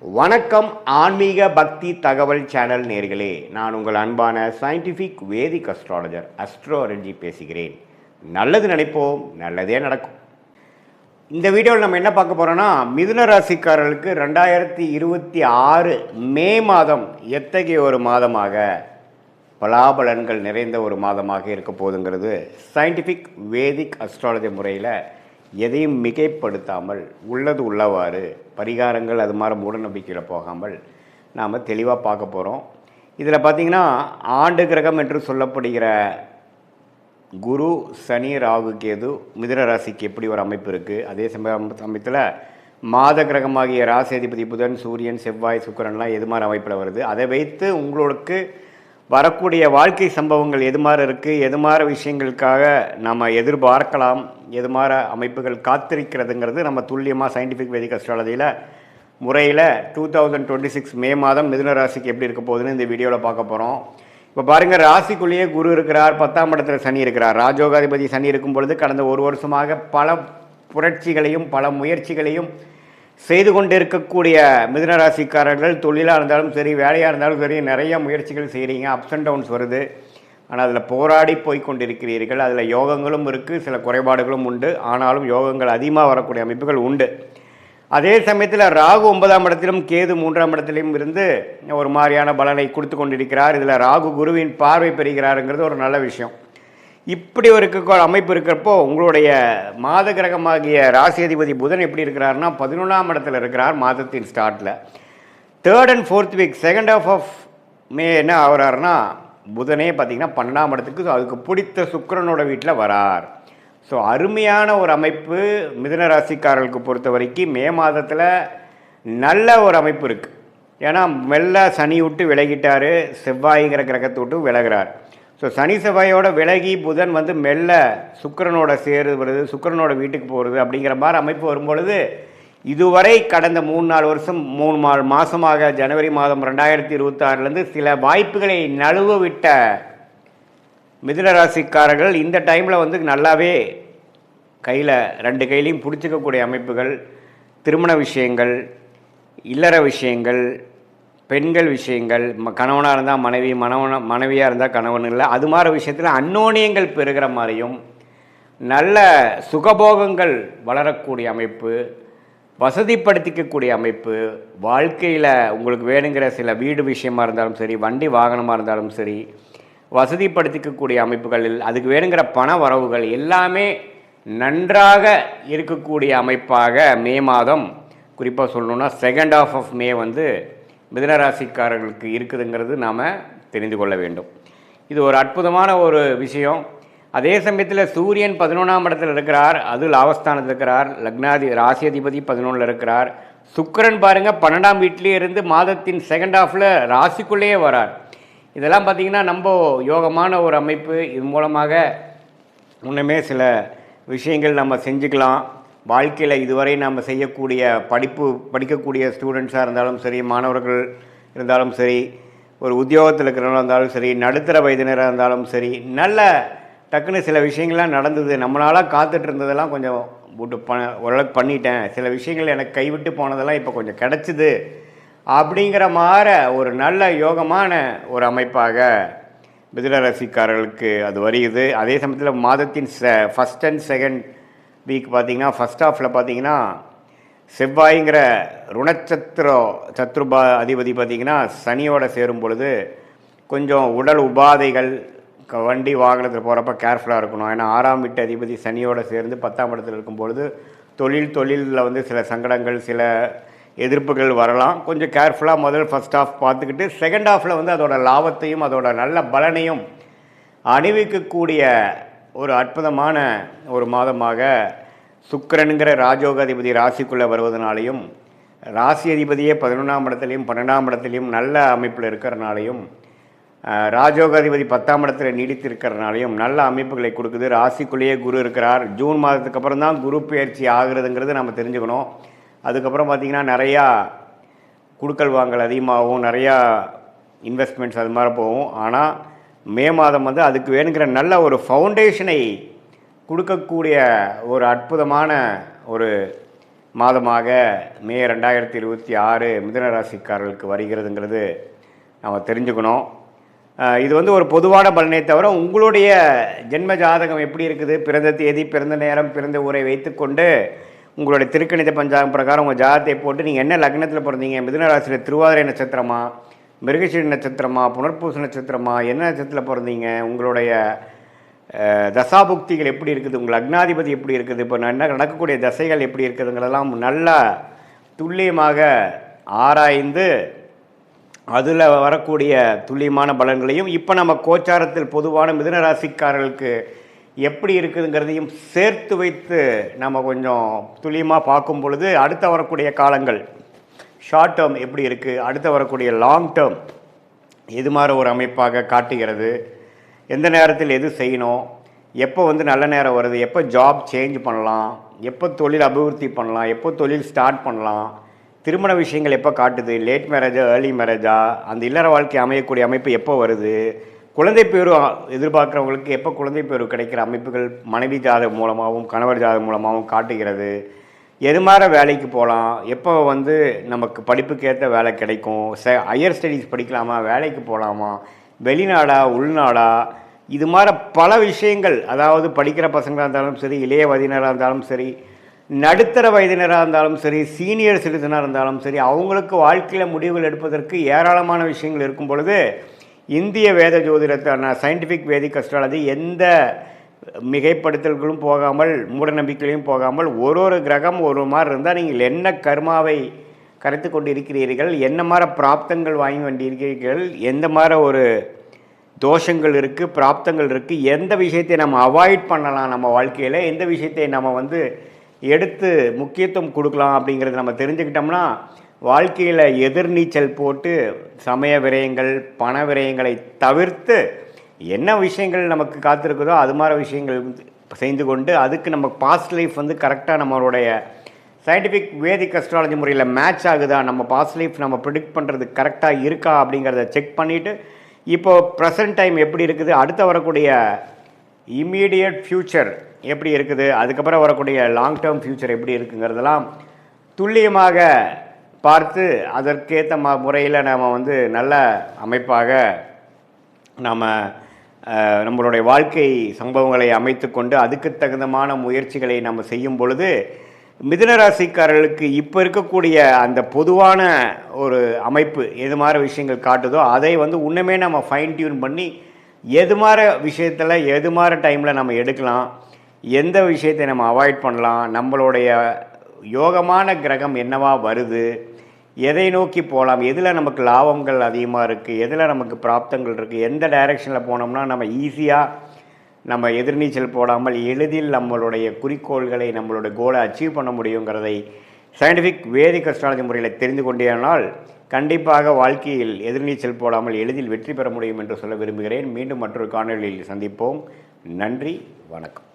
வணக்கம். ஆன்மீக பக்தி தகவல் சேனல் நேர்களே, நான் உங்கள் அன்பான சயின்டிஃபிக் வேதிக் அஸ்ட்ராலஜர் அஸ்ட்ரோரஞ்சி பேசுகிறேன். நல்லது நினைப்போம், நல்லதே நடக்கும். இந்த வீடியோவில் நம்ம என்ன பார்க்க போகிறோன்னா, மிதுன ராசிக்காரர்களுக்கு 2026 மே மாதம் எத்தகைய ஒரு மாதமாக, பலாபலன்கள் நிறைந்த ஒரு மாதமாக இருக்க போகுதுங்கிறது சயின்டிஃபிக் வேதிக் அஸ்ட்ராலஜி முறையில் எதையும் மிகைப்படுத்தாமல் உள்ளது உள்ளவாறு பரிகாரங்கள் அது மாதிரி மூடநம்பிக்கையில் போகாமல் நாம் தெளிவாக பார்க்க போகிறோம். இதில் பார்த்திங்கன்னா, ஆண்டு கிரகம் என்று சொல்லப்படுகிற குரு, சனி, ராகு, கேது மிதுன ராசிக்கு எப்படி ஒரு அமைப்பு இருக்குது, அதே சமயத்தில் மாத கிரகமாகிய ராசிதிபதி புதன், சூரியன், செவ்வாய், சுக்கிரன்லாம் எது மாதிரி அமைப்பில் வருது, அதை வைத்து உங்களுக்கு வரக்கூடிய வாழ்க்கை சம்பவங்கள் எது மாதிரி இருக்குது, எது மாதிரி விஷயங்களுக்காக நம்ம எதிர்பார்க்கலாம், எது மாதிரி அமைப்புகள் காத்திருக்கிறதுங்கிறது நம்ம துல்லியமாக சயின்டிஃபிக் வேதிக் அஸ்ட்ராலஜியில் முறையில் 2026 மே மாதம் மிதுன ராசிக்கு எப்படி இருக்க போகுதுன்னு இந்த வீடியோவில் பார்க்க போகிறோம். இப்போ பாருங்கள், ராசிக்குள்ளேயே குரு இருக்கிறார், 10ஆம் இடத்துல சனி இருக்கிறார். ராஜோகாதிபதி சனி இருக்கும் பொழுது கடந்த ஒரு வருஷமாக பல புரட்சிகளையும் பல முயற்சிகளையும் செய்து கொண்டு இருக்கக்கூடிய மிதுன ராசிக்காரர்கள், தொழிலாக இருந்தாலும் சரி, வேலையாக இருந்தாலும் சரி, நிறைய முயற்சிகள் செய்கிறீங்க. அப்ஸ் அண்ட் டவுன்ஸ் வருது, ஆனால் அதில் போராடி போய் கொண்டிருக்கிறீர்கள். அதில் யோகங்களும் இருக்குது, சில குறைபாடுகளும் உண்டு. ஆனாலும் யோகங்கள் அதிகமாக வரக்கூடிய அமைப்புகள் உண்டு. அதே சமயத்தில் ராகு 9ஆம் இடத்திலும் கேது 3ஆம் இடத்திலும் இருந்து ஒரு மாதிரியான பலனை கொடுத்து கொண்டிருக்கிறார். இதில் ராகு குருவின் பார்வை பெறுகிறாருங்கிறது ஒரு நல்ல விஷயம். இப்படி ஒரு அமைப்பு இருக்கிறப்போ உங்களுடைய மாத கிரகமாகிய ராசி அதிபதி புதன் எப்படி இருக்கிறாருன்னா 11ஆம் இடத்துல இருக்கிறார். மாதத்தின் ஸ்டார்ட்டில் 3rd and 4th week, second half of May என்ன ஆகிறாருன்னா, புதனே பார்த்திங்கன்னா 12ஆம் இடத்துக்கு அதுக்கு பிடித்த சுக்கிரனோட வீட்டில் வரார். ஸோ அருமையான ஒரு அமைப்பு மிதுன ராசிக்காரர்களுக்கு பொறுத்த வரைக்கும் மே மாதத்தில் நல்ல ஒரு அமைப்பு இருக்குது. ஏன்னா மெல்ல சனி விட்டு விலகிட்டார், செவ்வாய்ங்கிற கிரகத்தை விட்டு விலகிறார். ஸோ சனி செவ்வாயோட விலகி புதன் வந்து மெல்ல சுக்கிரனோட வருது, சுக்கிரனோட வீட்டுக்கு போகிறது அப்படிங்கிற மாதிரி அமைப்பு வரும்பொழுது, இதுவரை கடந்த 3-4 வருஷம் 3 மாதமாக ஜனவரி மாதம் 2026 சில வாய்ப்புகளை நழுவ விட்ட மிதுன ராசிக்காரர்கள் இந்த டைமில் வந்து நல்லாவே கையில் 2 கையிலையும் பிடிச்சிக்கக்கூடிய அமைப்புகள், திருமண விஷயங்கள், இல்லற விஷயங்கள், பெண்கள் விஷயங்கள், கணவனாக இருந்தால் மனைவி, மனைவியாக இருந்தால் கணவன் இல்லை, அது மாதிரி விஷயத்தில் அந்யோன்யங்கள் பெறுகிற மாதிரியும், நல்ல சுகபோகங்கள் வளரக்கூடிய அமைப்பு, வசதிப்படுத்திக்கக்கூடிய அமைப்பு, வாழ்க்கையில் உங்களுக்கு வேணுங்கிற சில வீடு விஷயமாக இருந்தாலும் சரி, வண்டி வாகனமாக இருந்தாலும் சரி, வசதிப்படுத்திக்கக்கூடிய அமைப்புகளில் அதுக்கு வேணுங்கிற பண வரவுகள் எல்லாமே நன்றாக இருக்கக்கூடிய அமைப்பாக மே மாதம், குறிப்பாக சொல்லணுன்னா செகண்ட் ஹாஃப் ஆஃப் மே வந்து மிதுன ராசிக்காரர்களுக்கு இருக்குதுங்கிறது நாம் தெரிந்து கொள்ள வேண்டும். இது ஒரு அற்புதமான ஒரு விஷயம். அதே சமயத்தில் சூரியன் 11ஆம் இடத்தில் இருக்கிறார், அது லாபஸ்தானத்தில் இருக்கிறார். லக்னாதி ராசி அதிபதி 11ல் இருக்கிறார். சுக்கிரன் பாருங்கள் 12ஆம் வீட்டிலே இருந்து மாதத்தின் செகண்ட் ஹாஃபில் ராசிக்குள்ளேயே வரார். இதெல்லாம் பார்த்திங்கன்னா நம்ம யோகமான ஒரு அமைப்பு. இது மூலமாக இன்னுமே சில விஷயங்கள் நம்ம செஞ்சுக்கலாம். வாழ்க்கையில் இதுவரை நம்ம செய்யக்கூடிய படிக்கக்கூடிய ஸ்டூடெண்ட்ஸாக இருந்தாலும் சரி, மாணவர்கள் இருந்தாலும் சரி, ஒரு உத்தியோகத்தில் இருக்கிறவங்க இருந்தாலும் சரி, நடுத்தர வயதினராக இருந்தாலும் சரி, நல்ல டக்குன்னு சில விஷயங்கள்லாம் நடந்தது. நம்மளால் காத்துட்டு இருந்ததெல்லாம் கொஞ்சம் ஓரளவுக்கு பண்ணிட்டேன், சில விஷயங்கள் எனக்கு கைவிட்டு போனதெல்லாம் இப்போ கொஞ்சம் கிடச்சிது அப்படிங்கிற மாதிரி ஒரு நல்ல யோகமான ஒரு அமைப்பாக மிதுன ராசிக்காரர்களுக்கு அது வருகிறது. அதே சமயத்தில் மாதத்தின் ஃபஸ்ட் அண்ட் செகண்ட் வீக் பார்த்திங்கன்னா, ஃபஸ்ட் ஹாஃபில் பார்த்திங்கன்னா செவ்வாய்ங்கிற சத்ருபா அதிபதி பார்த்திங்கன்னா சனியோடு சேரும் பொழுது கொஞ்சம் உடல் உபாதைகள், வண்டி வாகனத்தில் போகிறப்ப கேர்ஃபுல்லாக இருக்கணும். ஏன்னா 6ஆம் வீட்டு அதிபதி சனியோடு சேர்ந்து 10ஆம் இடத்துல இருக்கும் பொழுது தொழிலில் வந்து சில சங்கடங்கள், சில எதிர்ப்புகள் வரலாம். கொஞ்சம் கேர்ஃபுல்லாக முதல் ஃபஸ்ட் ஹாஃப் பார்த்துக்கிட்டு செகண்ட் ஹாஃபில் வந்து அதோட லாபத்தையும் அதோட நல்ல பலனையும் அணிவிக்கக்கூடிய ஒரு அற்புதமான ஒரு மாதமாக சுக்கிரனுங்கிற ராஜோகாதிபதி ராசிக்குள்ளே வருவதனாலையும், ராசி அதிபதியே 11ஆம் இடத்துலையும் 12ஆம் இடத்துலையும் நல்ல அமைப்பில் இருக்கிறனாலையும், ராஜோகாதிபதி 10ஆம் இடத்துல நீடித்திருக்கிறனாலையும் நல்ல அமைப்புகளை கொடுக்குது. ராசிக்குள்ளேயே குரு இருக்கிறார். ஜூன் மாதத்துக்கு அப்புறம் தான் குரு பயிற்சி ஆகுறதுங்கிறது நம்ம தெரிஞ்சுக்கணும். அதுக்கப்புறம் பார்த்திங்கன்னா நிறையா குடுக்கல் வாங்கல் அதிகமாகவும், நிறையா இன்வெஸ்ட்மெண்ட்ஸ் அது மாதிரி போகும். ஆனால் மே மாதம் வந்து அதுக்கு வேணுங்கிற நல்ல ஒரு ஃபவுண்டேஷனை கொடுக்கக்கூடிய ஒரு அற்புதமான ஒரு மாதமாக மே 2026 மிதுன ராசிக்காரர்களுக்கு வருகிறதுங்கிறது நம்ம தெரிஞ்சுக்கணும். இது ஒரு பொதுவான பலனே தவிர உங்களுடைய ஜென்ம ஜாதகம் எப்படி இருக்குது, பிறந்த தேதி, பிறந்த நேரம், பிறந்த ஊரை வைத்துக்கொண்டு உங்களுடைய திருக்கணித பஞ்சாங்கம் பிரகாரம் உங்கள் ஜாதகத்தை போட்டு நீங்கள் என்ன லக்னத்தில் பிறந்தீங்க, மிதுன ராசியில் திருவாதிரை நட்சத்திரமா, மிருகசீரிட நட்சத்திரமா, புனர்பூச நட்சத்திரமா, என்ன நட்சத்திரத்தில் பிறந்தீங்க, உங்களுடைய தசாபுக்திகள் எப்படி இருக்குது, உங்கள் லக்னாதிபதி எப்படி இருக்குது, இப்போ என்ன நடக்கக்கூடிய தசைகள் எப்படி இருக்குதுங்கிறதெல்லாம் நல்லா துல்லியமாக ஆராய்ந்து அதில் வரக்கூடிய துல்லியமான பலன்களையும் இப்போ நம்ம கோச்சாரத்தில் பொதுவான மிதுன ராசிக்காரர்களுக்கு எப்படி இருக்குதுங்கிறதையும் சேர்த்து வைத்து நம்ம கொஞ்சம் துல்லியமாக பார்க்கும் பொழுது அடுத்த வரக்கூடிய காலங்கள் ஷார்ட் டேர்ம் எப்படி இருக்குது, அடுத்த வரக்கூடிய லாங் டேர்ம் எது மாதிரி ஒரு அமைப்பாக காட்டுகிறது, எந்த நேரத்தில் எது செய்யணும், எப்போ நல்ல நேரம் வருது, எப்போ ஜாப் சேஞ்ச் பண்ணலாம், எப்போ தொழில் அபிவிருத்தி பண்ணலாம், எப்போ தொழில் ஸ்டார்ட் பண்ணலாம், திருமண விஷயங்கள் எப்போ காட்டுது, லேட் மேரேஜா ஏர்லி மேரேஜா, அந்த இல்லற வாழ்க்கை அமையக்கூடிய அமைப்பு எப்போ வருது, குழந்தை பேரு எதிர்பார்க்குறவங்களுக்கு எப்போ குழந்தை பேரு கிடைக்கிற அமைப்புகள் மனைவி ஜாதகம் மூலமாகவும் கணவர் ஜாதகம் மூலமாகவும் காட்டுகிறது, எது மாதிரி வேலைக்கு போகலாம், எப்போ நமக்கு படிப்புக்கேற்ற வேலை கிடைக்கும், ஹையர் ஸ்டடீஸ் படிக்கலாமா, வேலைக்கு போகலாமா, வெளிநாடா உள்நாடா, இது மாதிரி பல விஷயங்கள். அதாவது படிக்கிற பசங்களாக இருந்தாலும் சரி, இளைய வயதினராக இருந்தாலும் சரி, நடுத்தர வயதினராக இருந்தாலும் சரி, சீனியர் சிட்டிசனாக இருந்தாலும் சரி, அவங்களுக்கு வாழ்க்கையில் முடிவுகள் எடுப்பதற்கு ஏராளமான விஷயங்கள் இருக்கும் பொழுது இந்திய வேத ஜோதிடத்தான சயின்டிஃபிக் வேதிக் அஸ்ட்ராலஜி எந்த மிகைப்படுத்தல்களும் போகாமல் மூட நம்பிக்கைகளையும் போகாமல் ஒரு கிரகம் ஒரு மாதிரி இருந்தால் நீங்கள் என்ன கர்மாவை கரைத்து கொண்டு இருக்கிறீர்கள், என்ன மாதிரி பிராப்தங்கள் வாங்கி கொண்டிருக்கிறீர்கள், எந்த மாதிரி ஒரு தோஷங்கள் இருக்குது, பிராப்தங்கள் இருக்குது, எந்த விஷயத்தை நம்ம அவாய்ட் பண்ணலாம் நம்ம வாழ்க்கையில், எந்த விஷயத்தை நம்ம எடுத்து முக்கியத்துவம் கொடுக்கலாம் அப்படிங்கிறது நம்ம தெரிஞ்சுக்கிட்டோம்னா வாழ்க்கையில் எதிர்நீச்சல் போட்டு சமய விரயங்கள் பண விரயங்களை தவிர்த்து என்ன விஷயங்கள் நமக்கு காத்திருக்குதோ அது மாதிரி விஷயங்கள் செய்து கொண்டு அதுக்கு நம்ம பாஸ்ட் லைஃப் கரெக்டாக நம்மளுடைய சயின்டிஃபிக் வேதிக் அஸ்ட்ராலஜி முறையில் மேட்ச் ஆகுதா, நம்ம பாஸ்ட் லைஃப் நம்ம ப்ரிடிக்ட் பண்ணுறது கரெக்டாக இருக்கா அப்படிங்கிறத செக் பண்ணிவிட்டு இப்போது ப்ரெசன்ட் டைம் எப்படி இருக்குது, அடுத்த வரக்கூடிய இம்மீடியட் ஃப்யூச்சர் எப்படி இருக்குது, அதுக்கப்புறம் வரக்கூடிய லாங் டேர்ம் ஃப்யூச்சர் எப்படி இருக்குங்கிறதெல்லாம் துல்லியமாக பார்த்து அதற்கேற்ற முறையில் நாம் நல்ல அமைப்பாக நம்மளுடைய வாழ்க்கை சம்பவங்களை அமைத்து கொண்டு அதுக்கு தகுந்தமான முயற்சிகளை நம்ம செய்யும் பொழுது மிதுனராசிக்காரர்களுக்கு இப்போ இருக்கக்கூடிய அந்த பொதுவான ஒரு அமைப்பு எது மாதிரி விஷயங்கள் காட்டுதோ அதை இன்னுமே நம்ம ஃபைன் டியூன் பண்ணி எது மாதிரி விஷயத்தில் எது மாதிரி டைமில் நம்ம எடுக்கலாம், எந்த விஷயத்தை நம்ம அவாய்ட் பண்ணலாம், நம்மளுடைய யோகமான கிரகம் என்னவா வருது, எதை நோக்கி போகலாம், எதில் நமக்கு லாபங்கள் அதிகமாக இருக்குது, எதில் நமக்கு பிராப்தங்கள் இருக்குது, எந்த டைரெக்ஷனில் போனோம்னா நம்ம ஈஸியாக நம்ம எதிர்நீச்சல் போடாமல் எளிதில் நம்மளுடைய குறிக்கோள்களை நம்மளுடைய கோலை அச்சீவ் பண்ண முடியுங்கிறதை சயின்டிஃபிக் வேதிக் அஸ்ட்ராலஜி முறையில் தெரிந்து கொண்டேனால் கண்டிப்பாக வாழ்க்கையில் எதிர்நீச்சல் போடாமல் எளிதில் வெற்றி பெற முடியும் என்று சொல்ல விரும்புகிறேன். மீண்டும் மற்றொரு காணொளியில் சந்திப்போம். நன்றி, வணக்கம்.